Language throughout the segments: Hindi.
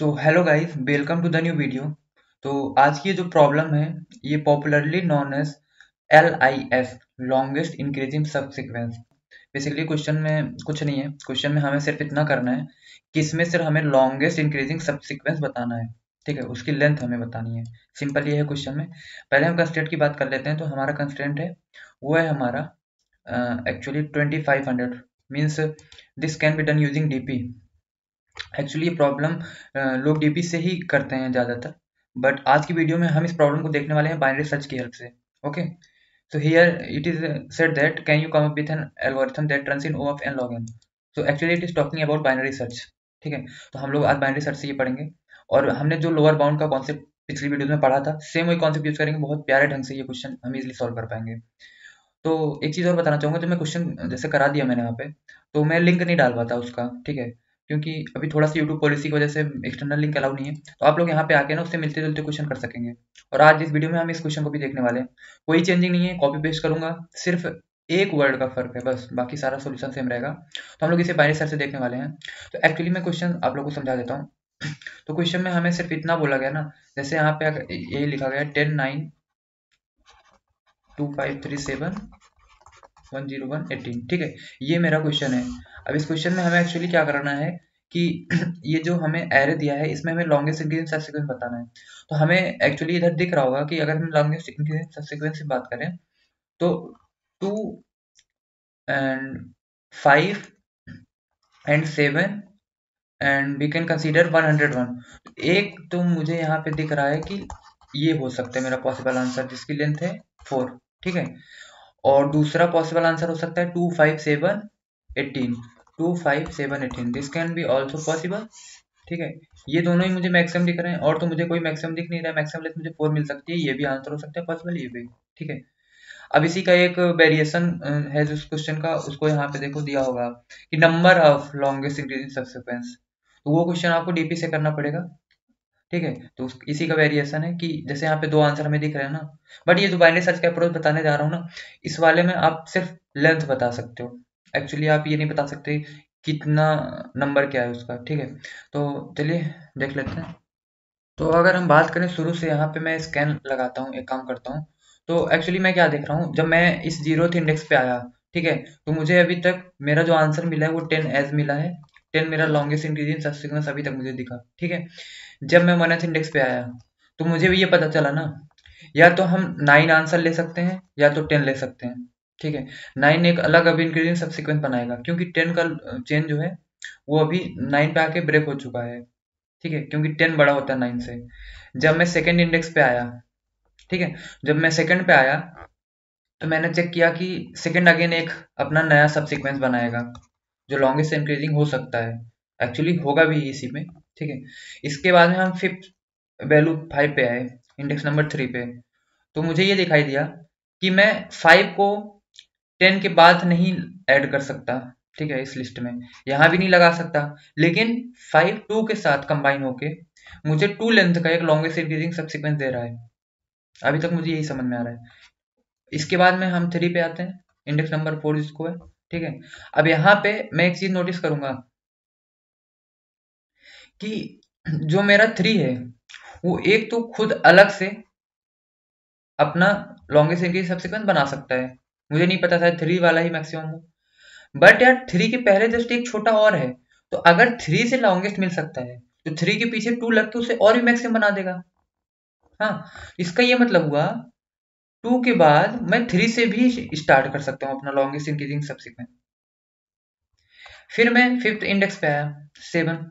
So hello guys, welcome to the new video. तो आज की ये जो प्रॉब्लम है, ये popularly known as LIS, longest increasing subsequence. Basically question में कुछ नहीं है, क्वेश्चन में हमें सिर्फ इतना करना है कि इसमें सिर्फ हमें लॉन्गेस्ट इंक्रीजिंग सब सीक्वेंस बताना है। ठीक है, उसकी लेंथ हमें बतानी है। सिंपल ये है क्वेश्चन में। पहले हम कंस्ट्रेंट की बात कर लेते हैं। तो हमारा कंस्ट्रेंट है, वो है हमारा actually 2500 means this can be done using DP। Actually ये प्रॉब्लम लोग डीपी से ही करते हैं ज़्यादातर, बट आज की वीडियो में हम इस प्रॉब्लम को देखने वाले हैं बाइनरी सर्च की हेल्प से। Okay, so here it is said that can you come up with an algorithm that runs in O of n log n। So actually it is talking about binary search. ठीक है, तो हम लोग आज बाइनरी सर्च से ये पढ़ेंगे, और हमने जो लोअर बाउंड का कॉन्सेप्ट पिछली वीडियो में पढ़ा था, सेम वही कॉन्सेप्ट यूज करेंगे। बहुत प्यारे ढंग से ये क्वेश्चन हम इजिली सॉल्व कर पाएंगे। तो एक चीज़ और बताना चाहूँगा, जब मैं क्वेश्चन जैसे करा दिया मैंने यहाँ पे, तो मैं लिंक नहीं डाल पाता उसका। ठीक है, क्योंकि अभी थोड़ा सा यूट्यूब पॉलिसी की वजह से एक्सटर्नल लिंक अलाउ नहीं है। तो आप लोग यहाँ पे आके ना उससे मिलते जुलते क्वेश्चन कर सकेंगे। और आज इस वीडियो में हम इस क्वेश्चन को भी देखने वाले हैं। कोई चेंजिंग नहीं है, कॉपी पेस्ट करूंगा, सिर्फ एक वर्ड का फर्क है बस, बाकी सारा सोल्यूशन सेम रहेगा। तो हम लोग इसे बाइनरी सर्च से देखने वाले हैं। तो एक्चुअली मैं क्वेश्चन आप लोग को समझा देता हूँ। तो क्वेश्चन में हमें सिर्फ इतना बोला गया ना, जैसे यहाँ पे यही लिखा गया 10 9 2 5 3 7 1 0 1 18। ठीक है, ये मेरा क्वेश्चन है। अब इस क्वेश्चन में हमें एक्चुअली क्या करना है कि ये जो हमें एरे दिया है, इसमें हमें लॉन्गेस्ट इंक्रीजिंग सब सीक्वेंस बताना है। तो हमें एक्चुअली इधर दिख रहा होगा कि अगर हम लॉन्गेस्ट इंक्रीजिंग सब सीक्वेंस की बात करें, तो 2 and 5 and 7 and we can consider 101। एक तो मुझे यहाँ पे दिख रहा है कि ये हो सकता है मेरा पॉसिबल आंसर, जिसकी लेंथ है 4। ठीक है, और दूसरा पॉसिबल आंसर हो सकता है 2 5 7 18। 2 5 7 18, this can be also possible. ठीक है, ये दोनों ही मुझे मैक्सिमम दिख रहे हैं, और तो मुझे कोई मैक्सिमम दिख नहीं रहा है। मैक्सिमम लेंथ मुझे 4 मिल सकती है, ये भी आंसर हो सकता है पॉसिबल, ये भी। ठीक है, अब इसी का एक वेरिएशन है जो क्वेश्चन का, उसको यहाँ पे देखो दिया होगा कि number of longest increasing subsequence. तो वो क्वेश्चन आपको डीपी से करना पड़ेगा। ठीक है, तो इसी का वेरिएशन है कि जैसे यहाँ पे दो आंसर हमें दिख रहे हैं ना, बट ये जो बाइनरी सर्च का अप्रोच बताने जा रहा हूँ ना, इस वाले में आप सिर्फ लेंथ बता सकते हो। एक्चुअली आप ये नहीं बता सकते कितना नंबर क्या है उसका। ठीक है, तो चलिए देख लेते हैं। तो अगर हम बात करें शुरू से, यहाँ पे मैं स्कैन लगाता हूँ, एक काम करता हूँ। तो एक्चुअली मैं क्या देख रहा हूँ, जब मैं इस 0th इंडेक्स पे आया, ठीक है, तो मुझे अभी तक मेरा जो आंसर मिला है वो 10 एज मिला है। 10 मेरा लॉन्गेस्ट इंक्रीजिंग सबसीक्वेंस अभी तक मुझे दिखा। ठीक है, जब मैं 1th इंडेक्स पे आया, तो मुझे भी ये पता चला ना, या तो हम 9 आंसर ले सकते हैं या तो 10 ले सकते हैं। ठीक है, 9 एक अलग अब इंक्रीजिंग सबसीक्वेंस बनाएगा, क्योंकि 10 का चेंज जो है वो अभी 9 पे आके ब्रेक हो चुका है। ठीक है, क्योंकि 10 बड़ा होता है 9 से। जब मैं सेकंड इंडेक्स पे आया, ठीक है, जब मैं सेकंड पे आया, तो मैंने चेक किया कि सेकंड अगेन एक अपना नया सब सीक्वेंस बनाएगा जो लॉन्गेस्ट इंक्रीजिंग हो सकता है। एक्चुअली होगा भी इसी में। ठीक है, इसके बाद में हम फिफ्थ वैल्यू 5 पे आए, इंडेक्स नंबर 3 पे। तो मुझे ये दिखाई दिया कि मैं 5 को 10 के बाद नहीं ऐड कर सकता। ठीक है, इस लिस्ट में यहाँ भी नहीं लगा सकता, लेकिन 5 2 के साथ कंबाइन होके मुझे 2 लेंथ का एक लॉन्गेस्ट इंक्रीजिंग सबसीक्वेंस दे रहा है। अभी तक मुझे यही समझ में आ रहा है। इसके बाद में हम 3 पे आते हैं, इंडेक्स नंबर 4 जिसको है। ठीक है, अब यहाँ पे मैं एक चीज नोटिस करूंगा कि जो मेरा 3 है, वो एक तो खुद अलग से अपना लॉन्गेस्ट इंक्रीजिंग सबसीक्वेंस बना सकता है। मुझे नहीं पता था 3 वाला ही मैक्सिमम हो, बट यार 3 के पहले जस्ट एक छोटा और है। तो अगर 3 से लॉन्गेस्ट मिल सकता है, तो 3 के पीछे 2 लग के उसे और भी मैक्सिमम बना देगा। हाँ, इसका ये मतलब हुआ 2 के बाद मैं 3 से भी स्टार्ट कर सकता हूँ अपना लॉन्गेस्ट इंक्रीजिंग सबसीक्वेंस। फिर मैं फिफ्थ इंडेक्स पे आया, 7।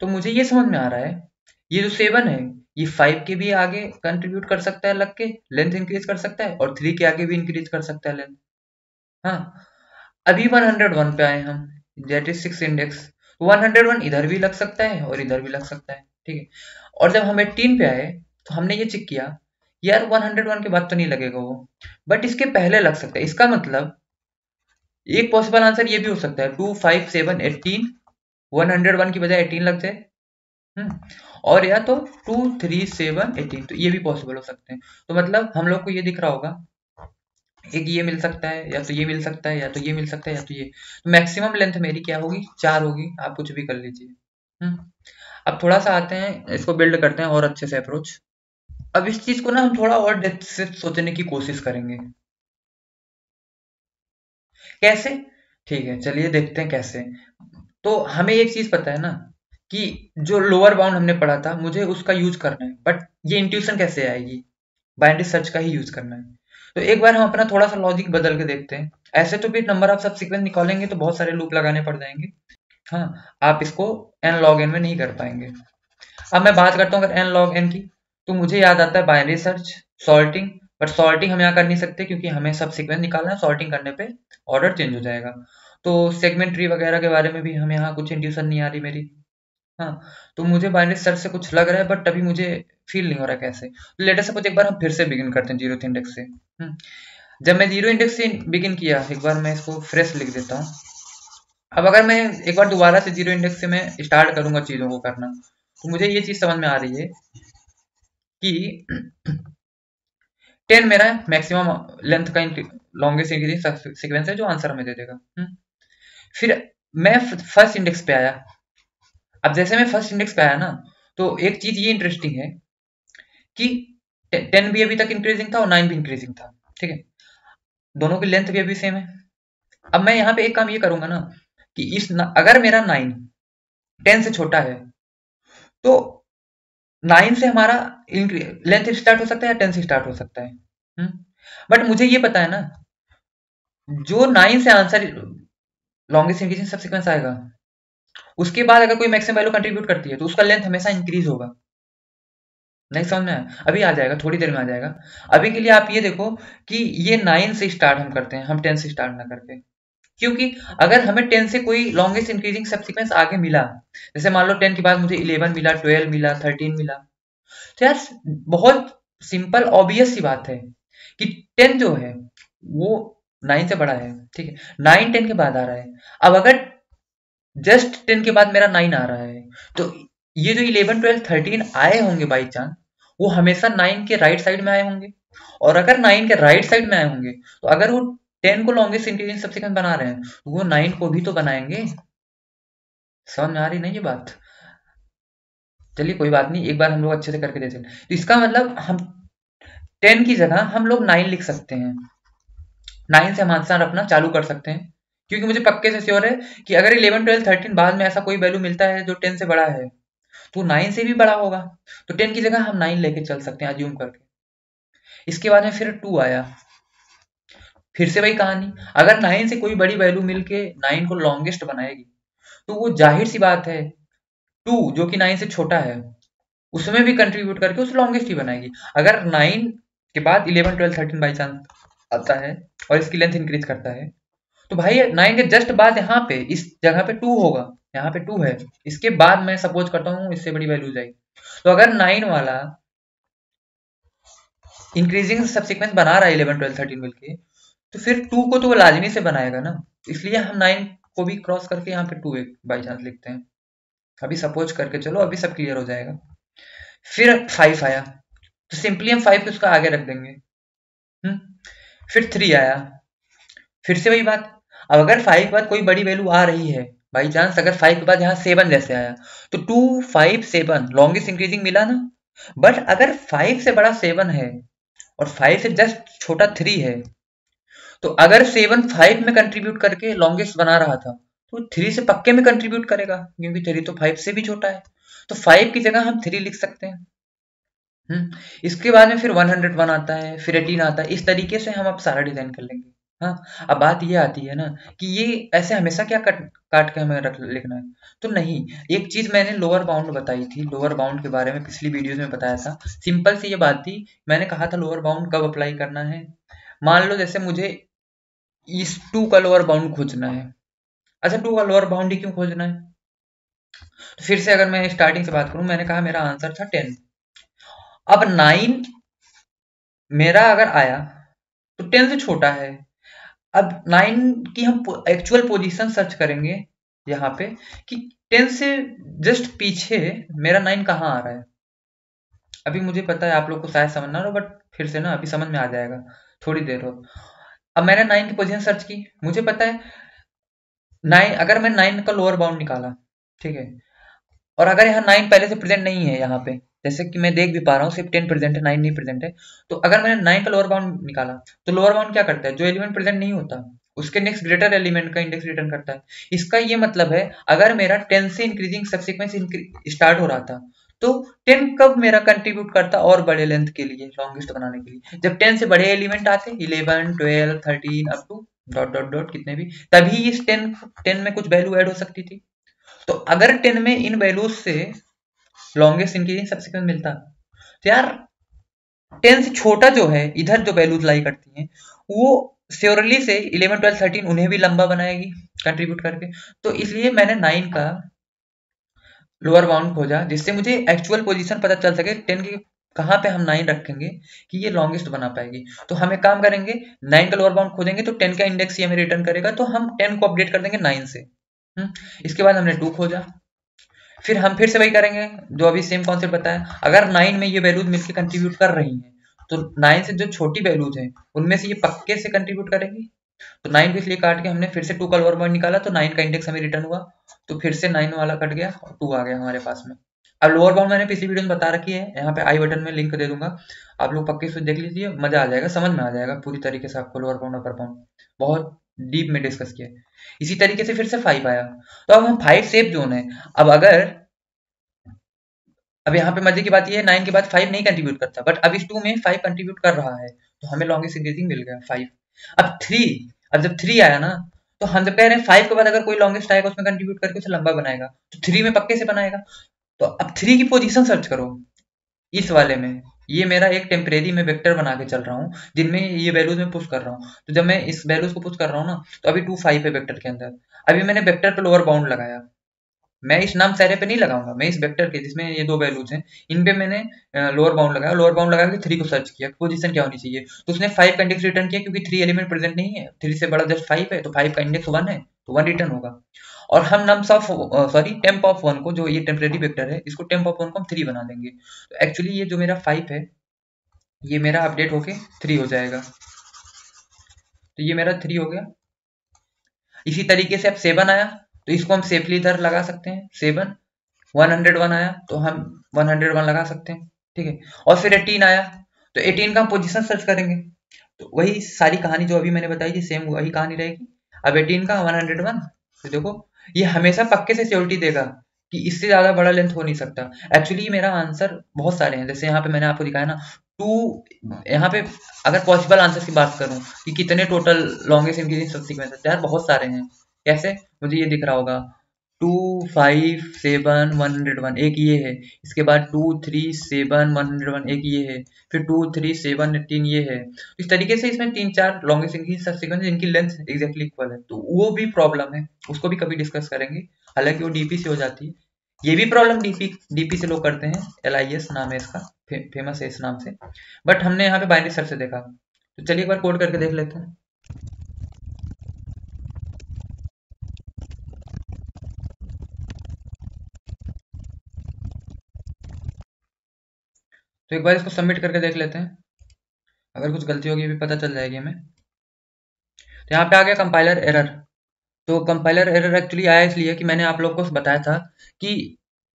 तो मुझे ये समझ में आ रहा है, ये जो 7 है, ये 5 के भी आगे कंट्रीब्यूट कर सकता है, लग के लेंथ इंक्रीज कर सकता है, और 3 के आगे भी इंक्रीज कर सकता है लेंथ। हाँ, अभी 101 पे आए हम, दैट इज 6 इंडेक्स। 101 इधर भी लग सकता है और इधर भी लग सकता है। ठीक है, और जब हम 18 पे आए, तो हमने ये चेक किया, यार 101 के बाद तो नहीं लगेगा वो, बट इसके पहले लग सकता है। इसका मतलब एक पॉसिबल आंसर ये भी हो सकता है 2 5 7 18, 101 की बजाय 18 लग जाए। हम्म, और या तो 2 3 7 18, तो ये भी पॉसिबल हो सकते हैं। तो मतलब हम लोग को ये दिख रहा होगा, एक ये मिल सकता है, या तो ये मिल सकता है, या तो ये मिल सकता है, या तो ये। तो मैक्सिमम लेंथ मेरी क्या होगी, 4 होगी। आप कुछ भी कर लीजिए। हम्म, अब थोड़ा सा आते हैं, इसको बिल्ड करते हैं और अच्छे से अप्रोच। अब इस चीज को ना हम थोड़ा और डेप्थ से सोचने की कोशिश करेंगे। कैसे? ठीक है, चलिए देखते हैं कैसे। तो हमें एक चीज पता है ना कि जो लोअर बाउंड हमने पढ़ा था मुझे उसका यूज करना है, बट ये इंट्यूशन कैसे आएगी? बाइनरी सर्च का ही यूज करना है। तो एक बार हम अपना थोड़ा सा लॉजिक बदल के देखते हैं। ऐसे तो भी नंबर ऑफ सब सीक्वेंस निकालेंगे तो बहुत सारे लूप लगाने पड़ जाएंगे। हाँ, आप इसको n log n में नहीं कर पाएंगे। अब मैं बात करता हूँ अगर n log n की, तो मुझे याद आता है binary search, sorting. But sorting हम यहाँ कर नहीं सकते क्योंकि हमें सब सीक्वेंस निकालना है, सॉर्टिंग करने पे ऑर्डर चेंज हो जाएगा। तो सेगमेंट ट्री वगैरह के बारे में भी हमें यहाँ कुछ इंट्यूशन नहीं आ रही मेरी। हाँ, तो मुझे बाइनरी सर्च से कुछ लग रहा है बट अभी मुझे फील नहीं हो रहा कैसे। तो लेटर सपोज एक बार हम फिर से बिगिन करते हैं जीरोथ इंडेक्स से। जब मैं जीरो इंडेक्स से बिगिन किया, एक बार मैं इसको फ्रेश लिख देता हूँ। अब अगर मैं एक बार दोबारा से जीरो इंडेक्स से मैं स्टार्ट करूंगा चीजों को करना, तो मुझे ये चीज समझ में आ रही है कि 10 मेरा मैक्सिमम लेंथ का लॉन्गेस्ट इंक्रीजिंग सीक्वेंस है जो आंसर हमें दे देगा। फिर मैं फर्स्ट इंडेक्स पे आया। अब जैसे मैं फर्स्ट इंडेक्स पे आया ना, तो एक चीज ये इंटरेस्टिंग है कि 10 भी अभी तक इंक्रीजिंग था और 9 भी इंक्रीजिंग था। ठीक है, दोनों की लेंथ भी अभी सेम है। अब मैं यहाँ पे एक काम ये करूंगा ना कि अगर मेरा 9 10 से छोटा है, तो 9 से हमारा लेंथ स्टार्ट हो सकता है या 10 से स्टार्ट हो सकता है। बट मुझे ये पता है ना, जो 9 से आंसर लॉन्गेस्ट इंक्रीजिंग सब सीक्वेंस आएगा, उसके बाद अगर कोई मैक्सिमम वैल्यू कंट्रीब्यूट करती है तो उसका लेंथ हमेशा इंक्रीज होगा। नहीं समझ में आया? अभी आ जाएगा, थोड़ी देर में आ जाएगा। अभी के लिए आप ये देखो कि ये 9 से स्टार्ट हम करते हैं, हम 10 से स्टार्ट ना करके। क्योंकि अगर हमें 10 से कोई लॉन्गेस्ट इंक्रीजिंग सब सीक्वेंस आगे मिला, जैसे मान लो 10 के बाद मुझे 11 मिला, 12 मिला, 13 मिला, तो यार बहुत सिंपल ऑब्वियस सी बात है कि 10 जो है वो 9 से बड़ा है। ठीक है, 9 10 के बाद आ रहा है। अब अगर जस्ट 10 के बाद मेरा 9 आ रहा है, तो ये जो 11 12 13 आए होंगे बाई चांस, वो हमेशा 9 के राइट साइड में आए होंगे। और अगर 9 के राइट साइड में आए होंगे, तो अगर वो 10 को लॉन्गेस्ट इंक्रीजिंग सबसीक्वेंस बना रहे हैं, तो वो 9 को भी तो बनाएंगे। समझ में आ रही नहीं ये बात? चलिए कोई बात नहीं, एक बार हम लोग अच्छे से करके देते हैं। तो इसका मतलब हम 10 की जगह हम लोग 9 लिख सकते हैं। 9 से हम आंसर अपना चालू कर सकते हैं, क्योंकि मुझे पक्के से श्योर है कि अगर 11 12 13 बाद में ऐसा कोई वैल्यू मिलता है जो 10 से बड़ा है, तो 9 से भी बड़ा होगा। तो 10 की जगह हम 9 लेके चल सकते हैं अज्यूम करके। इसके बाद में फिर 2 आया। फिर से वही कहानी, अगर 9 से कोई बड़ी वैल्यू मिलके 9 को लॉन्गेस्ट बनाएगी, तो वो जाहिर सी बात है 2 जो कि 9 से छोटा है उसमें भी कंट्रीब्यूट करके उस लॉन्गेस्ट ही बनाएगी। अगर 9 के बाद 11 12 13 बाई चांस आता है और इसकी लेंथ इंक्रीज करता है, तो भाई 9 के जस्ट बाद यहाँ पे इस जगह पे 2 होगा। यहाँ पे 2 है, इसके बाद मैं सपोज करता हूँ इससे बड़ी वैल्यू जाएगी। तो अगर 9 वाला इंक्रीजिंग सबसीक्वेंस बना रहा है 11 12 13 मिलके, तो फिर 2 को तो वो लाजमी से बनाएगा ना। इसलिए हम 9 को भी क्रॉस करके यहाँ पे 2 एक बाई चांस लिखते हैं। अभी सपोज करके चलो, अभी सब क्लियर हो जाएगा। फिर 5 आया, तो सिंपली हम 5 को उसका आगे रख देंगे। फिर 3 आया, फिर से वही बात। अब अगर 5 के बाद कोई बड़ी वैल्यू आ रही है, बाई चांस अगर 5 के बाद यहाँ 7 जैसे आया, तो 2 5 7 लॉन्गेस्ट इंक्रीजिंग मिला ना। बट अगर 5 से बड़ा 7 है और 5 से जस्ट छोटा 3 है, तो अगर 7 5 में कंट्रीब्यूट करके लॉन्गेस्ट बना रहा था, तो 3 से पक्के में कंट्रीब्यूट करेगा क्योंकि 3 तो 5 से भी छोटा है। तो 5 की जगह हम 3 लिख सकते हैं। इसके बाद में फिर 101 आता है, फिर 18 आता है। इस तरीके से हम अब सारा डिजाइन कर लेंगे। हाँ, अब बात ये आती है ना कि ये ऐसे हमेशा क्या कट काट के हमें रख लिखना है? तो नहीं, एक चीज मैंने लोअर बाउंड बताई थी, लोअर बाउंड के बारे में पिछली वीडियोस में बताया था। सिंपल सी ये बात थी, मैंने कहा था लोअर बाउंड कब अप्लाई करना है। मान लो जैसे मुझे इस 2 का लोअर बाउंड खोजना है। अच्छा, 2 का लोअर बाउंड ही क्यों खोजना है? तो फिर से अगर मैं स्टार्टिंग से बात करूं, मैंने कहा मेरा आंसर था 10। अब 9 मेरा अगर आया तो 10 से छोटा है। अब 9 की हम एक्चुअल पोजीशन सर्च करेंगे यहाँ पे कि 10 से जस्ट पीछे मेरा 9 कहाँ आ रहा है। अभी मुझे पता है आप लोग को शायद समझ ना हो, बट फिर से ना अभी समझ में आ जाएगा, थोड़ी देर हो। अब मैंने 9 की पोजीशन सर्च की, मुझे पता है 9, अगर मैं 9 का लोअर बाउंड निकाला, ठीक है, और अगर यहाँ 9 पहले से प्रेजेंट नहीं है यहाँ पे, जैसे कि मैं देख भी पा रहा हूँ सिर्फ 10 प्रेजेंट है, 9 नहीं प्रेजेंट है, तो अगर मैंने 9 का लोअर बाउंड निकाला तो लोअर बाउंड क्या करता है, जो एलिमेंट प्रेजेंट नहीं होता उसके नेक्स्ट ग्रेटर एलिमेंट का इंडेक्स रिटर्न करता है। इसका ये मतलब है अगर मेरा 10 से इंक्रीजिंग सब्सिक्वेंस स्टार्ट हो रहा था तो 10 कब मेरा कंट्रीब्यूट करता और बड़े लेंथ के लिए, लॉन्गेस्ट बनाने के लिए, जब 10 से बड़े एलिमेंट आते 11 12 13 up to dot dot dot कितने भी, तभी इस 10 में कुछ वैल्यू ऐड हो सकती थी। तो अगर 10 में इन वैल्यूज से लॉन्गेस्ट इंक्रीजिंग सब्सिक्वेंस मिलता तो यार 10 से छोटा जो है इधर जो वैल्यूज लाई करती हैं वो श्योरली से 11 12 13 उन्हें भी लंबा बनाएगी कंट्रीब्यूट करके। तो इसलिए मैंने 9 का लोअर बाउंड खोजा जिससे मुझे एक्चुअल पोजीशन पता चल सके 10 की कहाँ पे हम 9 रखेंगे कि ये लॉन्गेस्ट बना पाएगी। तो हम एक काम करेंगे, 9 का लोअर बाउंड खोजेंगे तो 10 का इंडेक्स ही हमें रिटर्न करेगा, तो हम 10 को अपडेट कर देंगे 9 से। इसके बाद हमने 2 खोजा, फिर हम फिर से वही करेंगे जो अभी सेम कॉन्सेप्ट बताया। अगर 9 में ये वैल्यूज मिलकर कंट्रीब्यूट कर रही हैं तो 9 से जो छोटी वैल्यूज हैं उनमें से ये पक्के से कंट्रीब्यूट करेंगी। तो 9 को इसलिए काट के हमने फिर से 2 का लोअर बाउंड निकाला तो 9 का इंडेक्स हमें रिटर्न हुआ, तो फिर से 9 वाला कट गया और 2 आ गया हमारे पास में। अब लोअर बाउंड मैंने पिछली वीडियो में बता रखी है, यहाँ पे आई बटन में लिंक दे दूंगा, आप लोग पक्के से देख लीजिए, मजा आ जाएगा, समझ में आ जाएगा पूरी तरीके से आपको लोअर बाउंड अपर बाउंड, बहुत डीप में डिस्कस किया। इसी तरीके से फिर से 5 आया, तो अब हम 5 सेफ जोन है। अब अगर अब यहाँ पे मजे की बात ये है 9 के बाद 5 नहीं कंट्रीब्यूट करता, बट अब इस 2 में 5 कंट्रीब्यूट कर रहा है तो हमें लॉन्गेस्ट इंक्रीजिंग मिल गया 5। अब 3, अब जब 3 आया ना तो हम जब कह रहे हैं 5 के बाद अगर कोई लॉन्गेस्ट आएगा उसमें कंट्रीब्यूट करके उसे लंबा बनाएगा, तो 3 में पक्के से बनाएगा। तो अब 3 की पोजीशन सर्च करो इस वाले में, ये मेरा एक टेम्परेरी में वेक्टर बना के चल रहा हूँ जिनमें ये वैल्यूज में पुश कर रहा हूँ। तो जब मैं इस वैल्यूज को पुश कर रहा हूँ ना तो अभी 2 5 है वेक्टर के अंदर, अभी मैंने वेक्टर पे लोअर बाउंड लगाया, मैं इस नाम सारे पे नहीं लगाऊंगा, मैं इस वेक्टर के जिसमें ये 2 वैल्यूज हैं इन पे मैंने लोअर बाउंड लगाया, लोअर बाउंड लगा के 3 को सर्च किया पोजीशन क्या होनी चाहिए, तो उसने 5 का इंडेक्स रिटर्न किया क्योंकि 3 एलिमेंट प्रेजेंट नहीं है, 3 से बड़ा जस्ट 5 है तो 5 का इंडेक्स 1 है तो 1 रिटर्न होगा। और हम नम्स ऑफ टेम्प ऑफ 1 को, जो ये टेम्परेरी वेक्टर है इसको टेम्प ऑफ 1 को हम 3 बना देंगे, तो एक्चुअली ये जो मेरा 5 है ये मेरा अपडेट होके 3 हो जाएगा, तो ये मेरा 3 हो गया। इसी तरीके से अब 7 आया तो इसको हम सेफली इधर लगा सकते हैं 7, 101 आया तो हम 101 लगा सकते हैं, ठीक है। और फिर 18 आया तो 18 का हम पोजीशन सर्च करेंगे, तो वही सारी कहानी जो अभी मैंने बताई थी सेम वही कहानी रहेगी। अब 18 का 101, तो देखो ये हमेशा पक्के से सिक्योरिटी देगा कि इससे ज्यादा बड़ा लेंथ हो नहीं सकता। एक्चुअली मेरा आंसर बहुत सारे हैं, जैसे यहाँ पे मैंने आपको दिखाया ना 2, यहाँ पे अगर पॉसिबल आंसर की बात करूं कि कितने टोटल लॉन्गेस्ट इंक्रीजिंग सीक्वेंस है, यार बहुत सारे हैं। कैसे, मुझे ये दिख रहा होगा 2 5 7 101 एक ये है, इसके बाद 2 3 7 101 एक ये है, फिर 2 3 7 18 ये है। इस तरीके से इसमें 3-4 लॉन्गेस्ट इंक्रीजिंग सीक्वेंस जिनकी लेंथ एग्जैक्टली इक्वल है, तो वो भी प्रॉब्लम है, उसको भी कभी डिस्कस करेंगे, हालांकि वो डीपी से हो जाती है। ये भी प्रॉब्लम डीपी से लोग करते हैं, LIS नाम है इसका, फेमस है इस नाम से, बट हमने यहाँ पे बाइनरी सर्च से देखा। तो चलिए एक बार कोड करके देख लेते हैं। तो एक बार इसको सबमिट करके देख लेते हैं, अगर कुछ गलती होगी भी पता चल जाएगी हमें। तो यहाँ पे आ गया कंपाइलर एरर। तो कंपाइलर एरर एक्चुअली आया इसलिए कि मैंने आप लोग को बताया था कि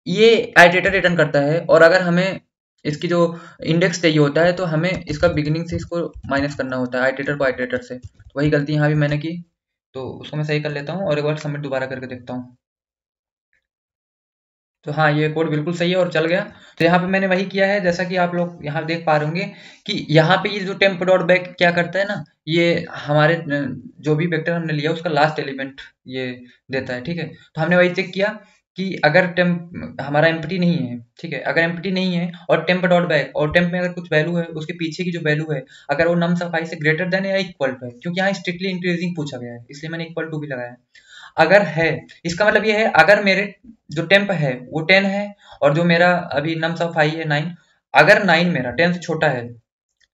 ये आइटरेटर रिटर्न करता है और अगर हमें इसकी जो इंडेक्स चाहिए होता है तो हमें इसका बिगिनिंग से इसको माइनस करना होता है आइटरेटर को आइटरेटर से, तो वही गलती यहाँ भी मैंने की, तो उसको मैं सही कर लेता हूँ और एक बार सबमिट दोबारा करके देखता हूँ। तो हाँ ये कोड बिल्कुल सही है और चल गया। तो यहाँ पे मैंने वही किया है जैसा कि आप लोग यहाँ देख पा रहे होंगे कि यहाँ पे ये जो टेम्प डॉट बैक क्या करता है ना, ये हमारे जो भी वेक्टर हमने लिया उसका लास्ट एलिमेंट ये देता है, ठीक है। तो हमने वही चेक किया कि अगर टेम्प हमारा एम्प्टी नहीं है, ठीक है, अगर एम्प्टी नहीं है और टेम्प डॉट बैक और टेम्प में अगर कुछ वैल्यू है उसके पीछे की जो वैल्यू है अगर वो नम सफाई से ग्रेटर देन या इक्वल टू है, क्योंकि यहाँ स्ट्रिक्टली इंक्रीजिंग पूछा गया है इसलिए मैंने इक्वल टू भी लगाया। अगर है इसका मतलब ये है अगर मेरे जो टेम्प है वो 10 है और जो मेरा अभी नम्स ऑफ आई है 9, अगर 9 मेरा 10 से छोटा है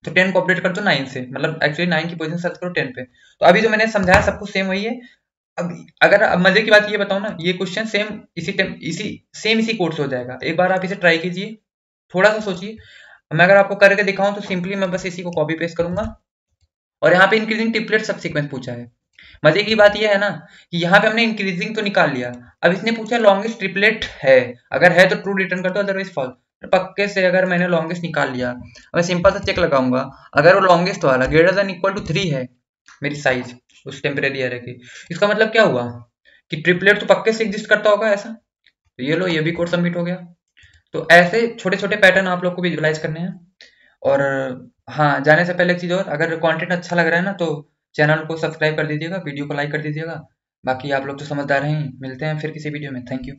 तो 10 को अपडेट कर दो 9 से, मतलब एक्चुअली 9 की पोजीशन सर्च करो 10 पे। तो अभी जो मैंने समझाया सब कुछ सेम वही है। अब अगर अब मजे की बात ये बताऊं ना, ये क्वेश्चन सेम इसी कोड से हो जाएगा, एक बार आप इसे ट्राई कीजिए, थोड़ा सा सोचिए। मैं अगर आपको करके दिखाऊं तो सिंपली मैं बस इसी को कॉपी पेस्ट करूंगा और यहाँ पे इंक्रीजिंग ट्रिपलेट सब सीक्वेंस पूछा है, मजे की बात यह है ना कि यहाँ पे हमने इंक्रीजिंग तो निकाल लिया, अब इसने पूछा लॉन्गेस्ट ट्रिपलेट है, अगर है तो ट्रू रिटर्न कर दो, अदरवाइज फॉल्स। पक्के से अगर मैंने लॉन्गेस्ट निकाल लिया, मैं सिंपल सा चेक लगाऊंगा, अगर वो लॉन्गेस्ट वाला ग्रेटर देन इक्वल टू 3 है मेरी साइज उस टेम्परेरी एरे की, इसका मतलब क्या हुआ कि ट्रिपलेट तो पक्के से एग्जिस्ट करता होगा ऐसा। तो ये लो, ये भी कोड सबमिट हो गया। तो ऐसे छोटे छोटे पैटर्न आप लोग को विजुअलाइज करने हैं। और हाँ, जाने से पहले एक चीज़ और, अगर कंटेंट अच्छा लग रहा है ना तो चैनल को सब्सक्राइब कर दीजिएगा, वीडियो को लाइक कर दीजिएगा। बाकी आप लोग तो समझदार हैं ही। मिलते हैं फिर किसी वीडियो में। Thank you.